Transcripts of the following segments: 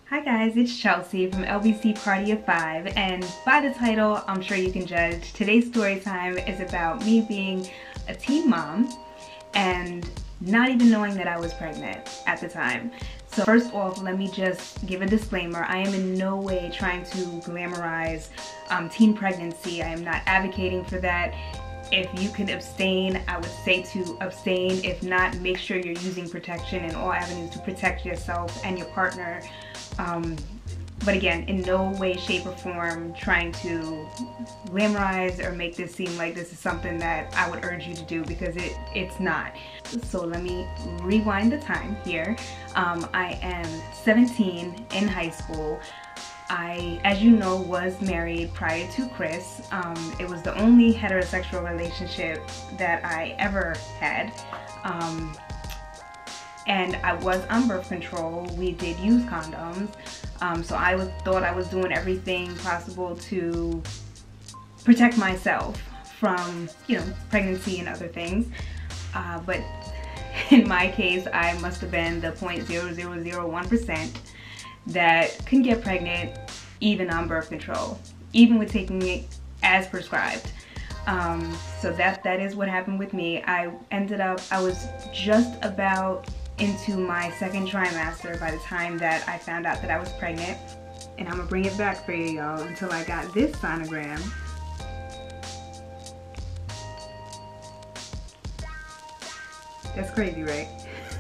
Hi guys, it's Chelsea from LBC Party of 5, and by the title, I'm sure you can judge. Today's story time is about me being a teen mom and not even knowing that I was pregnant at the time. So first off, let me just give a disclaimer. I am in no way trying to glamorize teen pregnancy. I am not advocating for that. If you can abstain, I would say to abstain. If not, make sure you're using protection in all avenues to protect yourself and your partner. But again, in no way, shape, or form trying to glamorize or make this seem like this is something that I would urge you to do, because it's not. So let me rewind the time here. I am 17 in high school. I, as you know, was married prior to Chris. It was the only heterosexual relationship that I ever had. And I was on birth control. We did use condoms. So I thought I was doing everything possible to protect myself from, pregnancy and other things. But in my case, I must have been the 0.0001% that couldn't get pregnant even on birth control, even with taking it as prescribed. So that is what happened with me. I was just about into my second trimester by the time that I found out that I was pregnant. And I'm gonna bring it back for you, y'all, until I got this sonogram. That's crazy, right?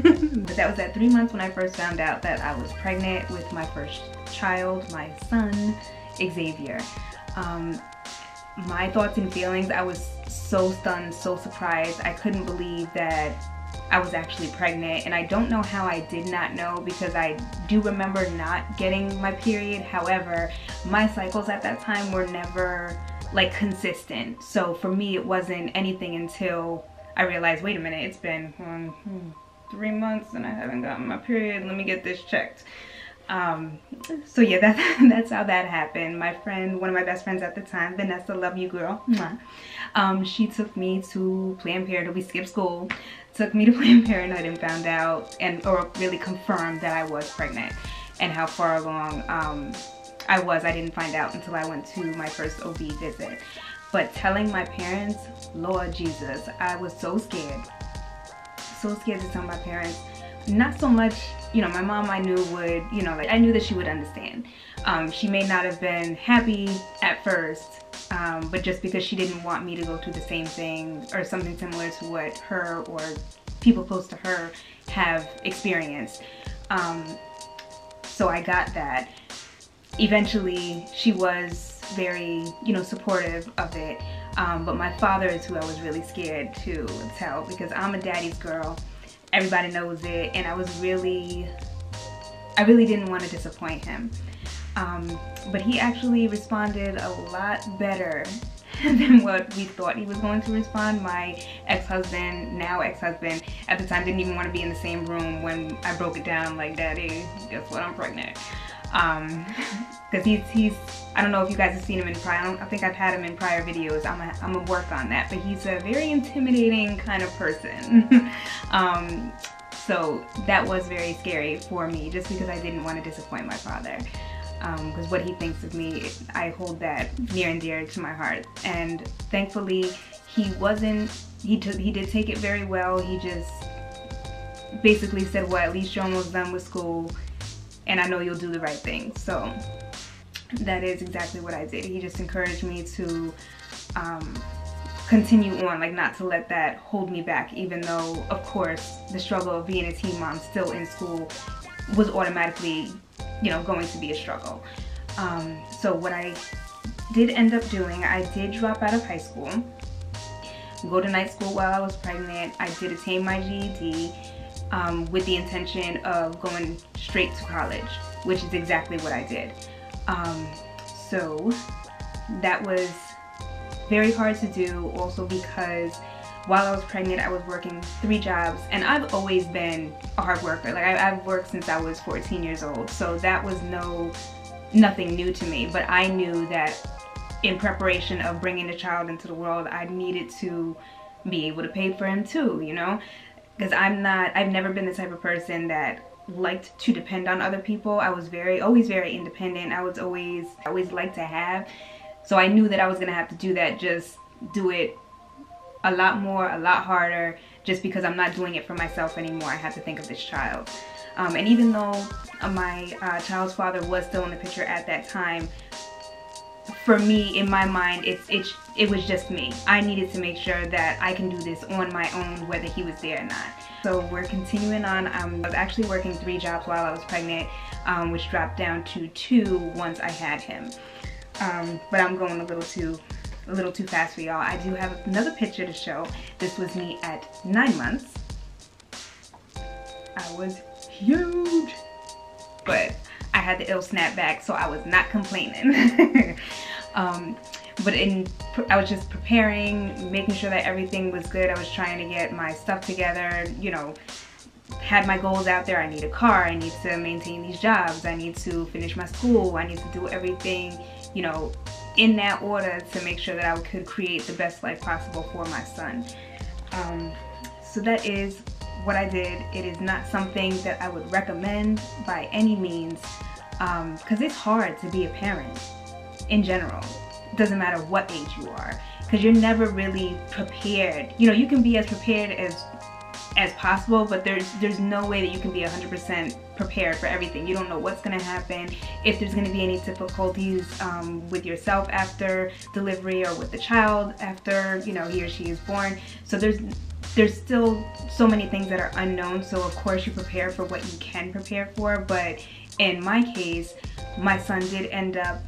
But that was at 3 months when I first found out that I was pregnant with my first child, my son, Xavier. My thoughts and feelings, I was so stunned, so surprised. I couldn't believe that I was actually pregnant, and I don't know how I did not know, because I do remember not getting my period. However, my cycles at that time were never like consistent. So for me, it wasn't anything until I realized, wait a minute, it's been 3 months and I haven't gotten my period. Let me get this checked. So yeah, that's how that happened. My friend, one of my best friends at the time, Vanessa, love you girl. She took me to Planned Parenthood. We skipped school, took me to Planned Parenthood and found out, or really confirmed that I was pregnant, and how far along I was. I didn't find out until I went to my first OB visit. But telling my parents, Lord Jesus, I was so scared. So scared to tell my parents. Not so much, my mom I knew would, I knew that she would understand. She may not have been happy at first, but just because she didn't want me to go through the same thing or something similar to what her or people close to her have experienced. So I got that. Eventually, she was very, supportive of it. But my father is who I was really scared to tell, because I'm a daddy's girl. Everybody knows it, and I really didn't want to disappoint him. But he actually responded a lot better than what we thought he was going to respond. My ex-husband, now ex-husband, at the time didn't even want to be in the same room when I broke it down, like, Daddy, guess what, I'm pregnant. Because he's, I don't know if you guys have seen him in prior, I think I've had him in prior videos. I'm gonna work on that, but he's a very intimidating kind of person. So that was very scary for me, just because I didn't want to disappoint my father. Because what he thinks of me, I hold that near and dear to my heart. And thankfully, he did take it very well. He just basically said, well, at least you're almost done with school, and I know you'll do the right thing. So that is exactly what I did. He just encouraged me to continue on, like, not to let that hold me back, even though, of course, the struggle of being a teen mom still in school was automatically, going to be a struggle. So what I did end up doing, I did drop out of high school, go to night school while I was pregnant. I did attain my GED with the intention of going straight to college, which is exactly what I did. So that was very hard to do, also because while I was pregnant, I was working 3 jobs, and I've always been a hard worker. Like, I've worked since I was 14 years old, so that was nothing new to me. But I knew that in preparation of bringing a child into the world, I needed to be able to pay for him too, because I've never been the type of person that liked to depend on other people. I was always very independent. I always liked to have. So I knew that I was gonna have to do that, just do it a lot more, a lot harder, just because I'm not doing it for myself anymore. I had to think of this child. And even though my child's father was still in the picture at that time, for me, in my mind, it was just me. I needed to make sure that I can do this on my own, whether he was there or not. So we're continuing on. I was actually working 3 jobs while I was pregnant, which dropped down to 2 once I had him. But I'm going a little too fast for y'all. I do have another picture to show. This was me at 9 months. I was huge, but I had the ill snapback, so I was not complaining. But I was just preparing, making sure that everything was good. I was trying to get my stuff together, you know, had my goals out there. I need a car, I need to maintain these jobs, I need to finish my school, I need to do everything, you know, in that order to make sure that I could create the best life possible for my son. So that is what I did. It is not something that I would recommend by any means, because it's hard to be a parent in general. It doesn't matter what age you are, because you're never really prepared. You know, you can be as prepared as possible, but there's no way that you can be 100% prepared for everything. You don't know what's going to happen, if there's going to be any difficulties with yourself after delivery, or with the child after, you know, he or she is born. So there's still so many things that are unknown. So of course you prepare for what you can prepare for, but in my case, my son did end up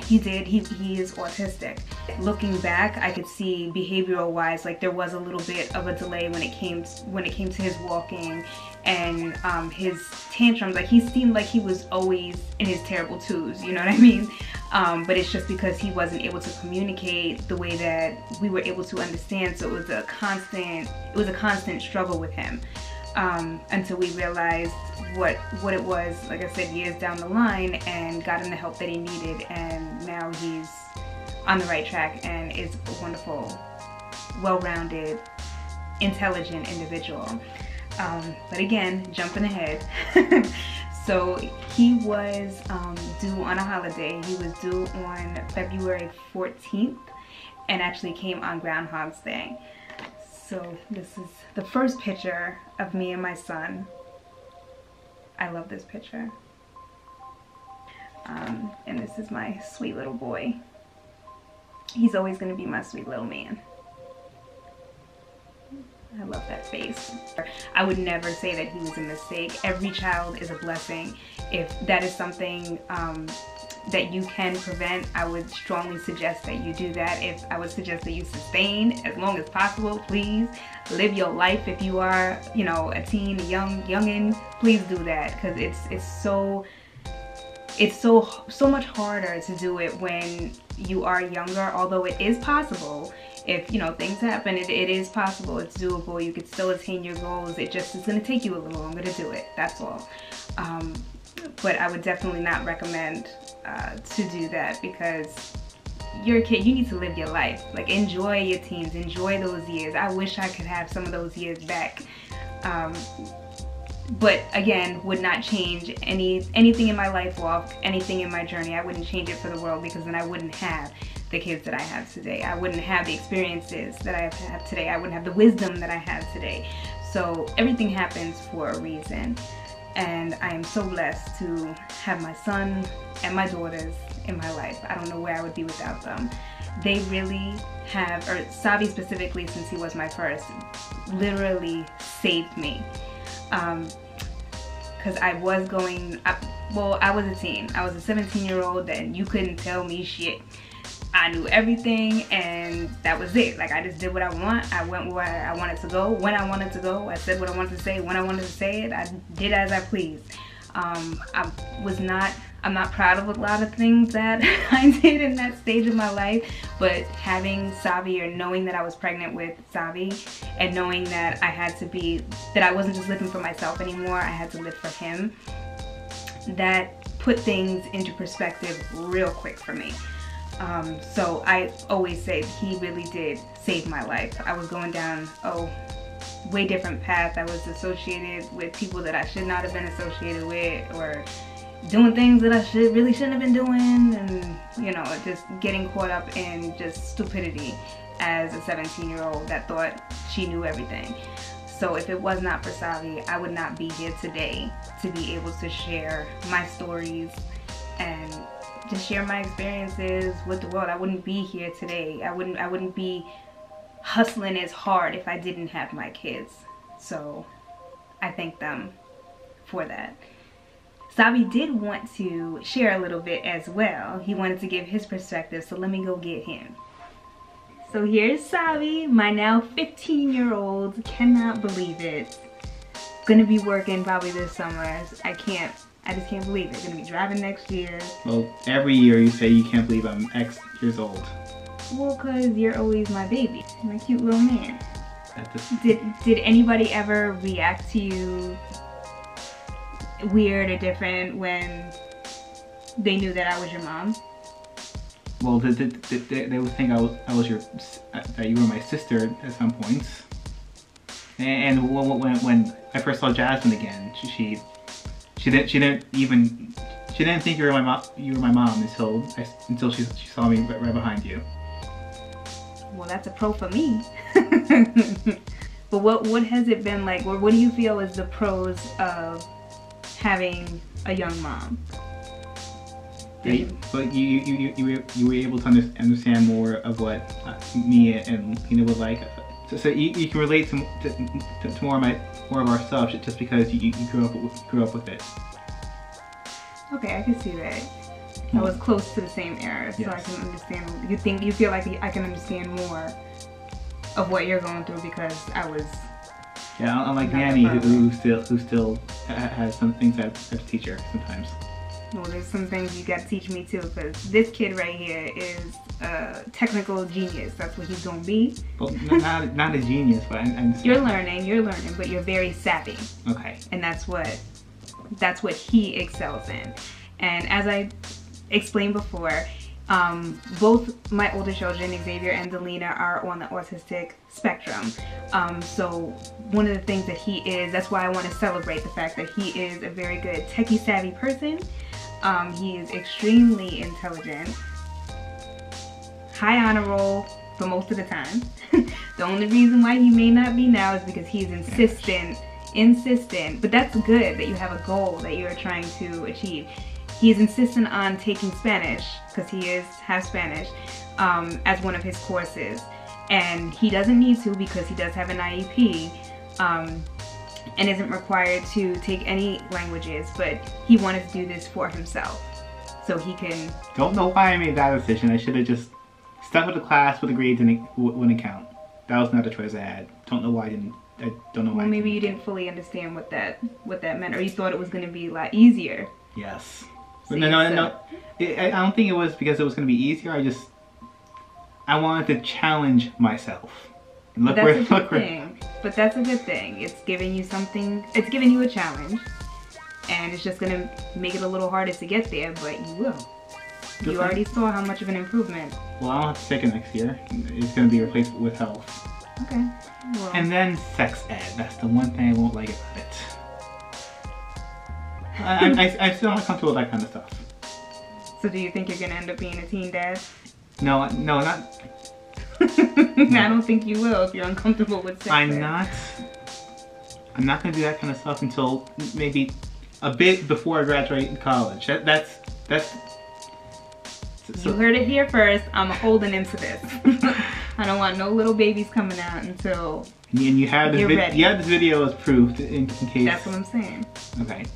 he is autistic. Looking back, I could see behavioral wise, like there was a little bit of a delay when it came to his walking and his tantrums. Like he seemed like he was always in his terrible twos, you know what I mean? But it's just because he wasn't able to communicate the way that we were able to understand. So it was a constant struggle with him, until we realized what it was, like I said, years down the line, and got him the help that he needed, and now he's on the right track and is a wonderful, well-rounded, intelligent individual. But again, jumping ahead. So he was due on a holiday. He was due on February 14th and actually came on Groundhog's Day. So this is the first picture of me and my son. I love this picture. And this is my sweet little boy. He's always gonna be my sweet little man. I love that face. I would never say that he was a mistake. Every child is a blessing. If that is something that you can prevent, I would strongly suggest that you do that. I would suggest that you sustain as long as possible. Please live your life. If you are, you know, a teen, a youngin', please do that, because it's so much harder to do it when you are younger. Although it is possible. If, you know, things happen, it is possible, it's doable, you could still attain your goals. It just is going to take you a little longer to do it, that's all. But I would definitely not recommend to do that, because you're a kid, you need to live your life. Like, enjoy your teens, enjoy those years. I wish I could have some of those years back. But again, would not change anything in my life or anything in my journey. I wouldn't change it for the world, because then I wouldn't have the kids that I have today. I wouldn't have the experiences that I have today. I wouldn't have the wisdom that I have today. So everything happens for a reason. And I am so blessed to have my son and my daughters in my life. I don't know where I would be without them. They really have, or Savi specifically, since he was my first, literally saved me. Because I was I was a teen. I was a 17-year-old and you couldn't tell me shit. I knew everything, and that was it. Like, I just did what I want. I went where I wanted to go, when I wanted to go. I said what I wanted to say, when I wanted to say it. I did as I pleased. I'm not proud of a lot of things that I did in that stage of my life, but having Savi, or knowing that I was pregnant with Savi, and knowing that I wasn't just living for myself anymore, I had to live for him, that put things into perspective real quick for me. So I always say he really did save my life. I was going down, way different path. I was associated with people that I should not have been associated with, or doing things that I really shouldn't have been doing, and you know, just getting caught up in just stupidity as a 17-year-old that thought she knew everything. So if it was not for Savi, I would not be here today to be able to share my stories and just share my experiences with the world. I wouldn't be here today. I wouldn't be hustling as hard if I didn't have my kids. So I thank them for that. Savi did want to share a little bit as well. He wanted to give his perspective, so let me go get him. So here's Savi, my now 15-year-old. Cannot believe it. Gonna be working probably this summer. I just can't believe it. Gonna be driving next year. Well, every year you say you can't believe I'm X years old. Well, cause you're always my baby, my cute little man. Did anybody ever react to you weird or different when they knew that I was your mom? Well, they would think that you were my sister at some points. And when I first saw Jasmine again, she didn't think you were my mom until she saw me right behind you. Well, that's a pro for me. But what has it been like? What do you feel is the pros of having a young mom? But you were able to understand more of what me and Lena would like. So you can relate to more of ourselves just because you grew up with it. Okay, I can see that. I was close to the same era, so yes. I can understand. You feel like I can understand more of what you're going through because I was. Yeah, unlike Nanny, who still has some things I have to teach her sometimes. Well, there's some things you got to teach me too, because this kid right here is a technical genius. That's what he's gonna be. Well, not a genius, but I'm you're learning, but you're very savvy. Okay. And that's what he excels in. And as I explained before, both my older children, Xavier and Delina, are on the autistic spectrum. So one of the things that he is, that's why I want to celebrate the fact that he is a very good techie savvy person. He is extremely intelligent, high honor roll for most of the time. The only reason why he may not be now is because he's insistent, but that's good that you have a goal that you're trying to achieve. He is insistent on taking Spanish, because he is half Spanish, as one of his courses. And he doesn't need to because he does have an IEP, and isn't required to take any languages, but he wanted to do this for himself, so he can... Don't know why I made that decision. I should have just stuck with the class, but the grades wouldn't count. That was not a choice I had. Don't know why I didn't. I don't know why. Well, maybe you didn't fully understand what that meant, or you thought it was going to be a lot easier. Yes. But no. I don't think it was because it was going to be easier. I wanted to challenge myself. But that's a good thing. It's giving you something. It's giving you a challenge, and it's just going to make it a little harder to get there, but you will. You already saw how much of an improvement. Well, I'll have to take it next year. It's going to be replaced with health. Okay. Well. And then sex ed. That's the one thing I won't like about it. I'm still not comfortable with that kind of stuff. So do you think you're going to end up being a teen dad? No, not... I don't think you will if you're uncomfortable with sex ed. I'm not going to do that kind of stuff until maybe a bit before I graduate college. That's you heard it here first. I'm holding into this. I don't want no little babies coming out until and you have this ready. You have this video as proof in case. That's what I'm saying. Okay.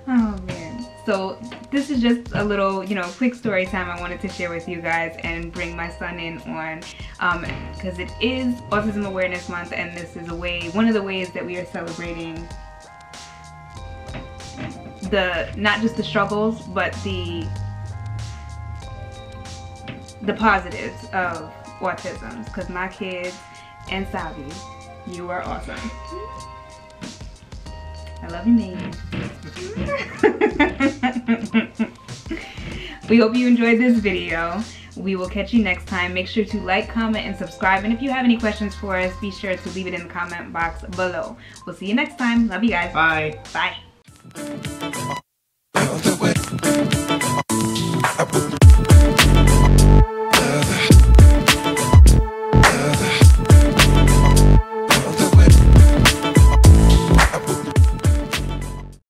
Oh man. So this is just a little, quick story time I wanted to share with you guys and bring my son in on, because it is Autism Awareness Month, and this is one of the ways that we are celebrating not just the struggles, but the positives of autism. Because my kids and Savi, you are awesome. I love you, man. We hope you enjoyed this video. We will catch you next time. Make sure to like, comment, and subscribe. And if you have any questions for us, be sure to leave it in the comment box below. We'll see you next time. Love you guys. Bye. Bye.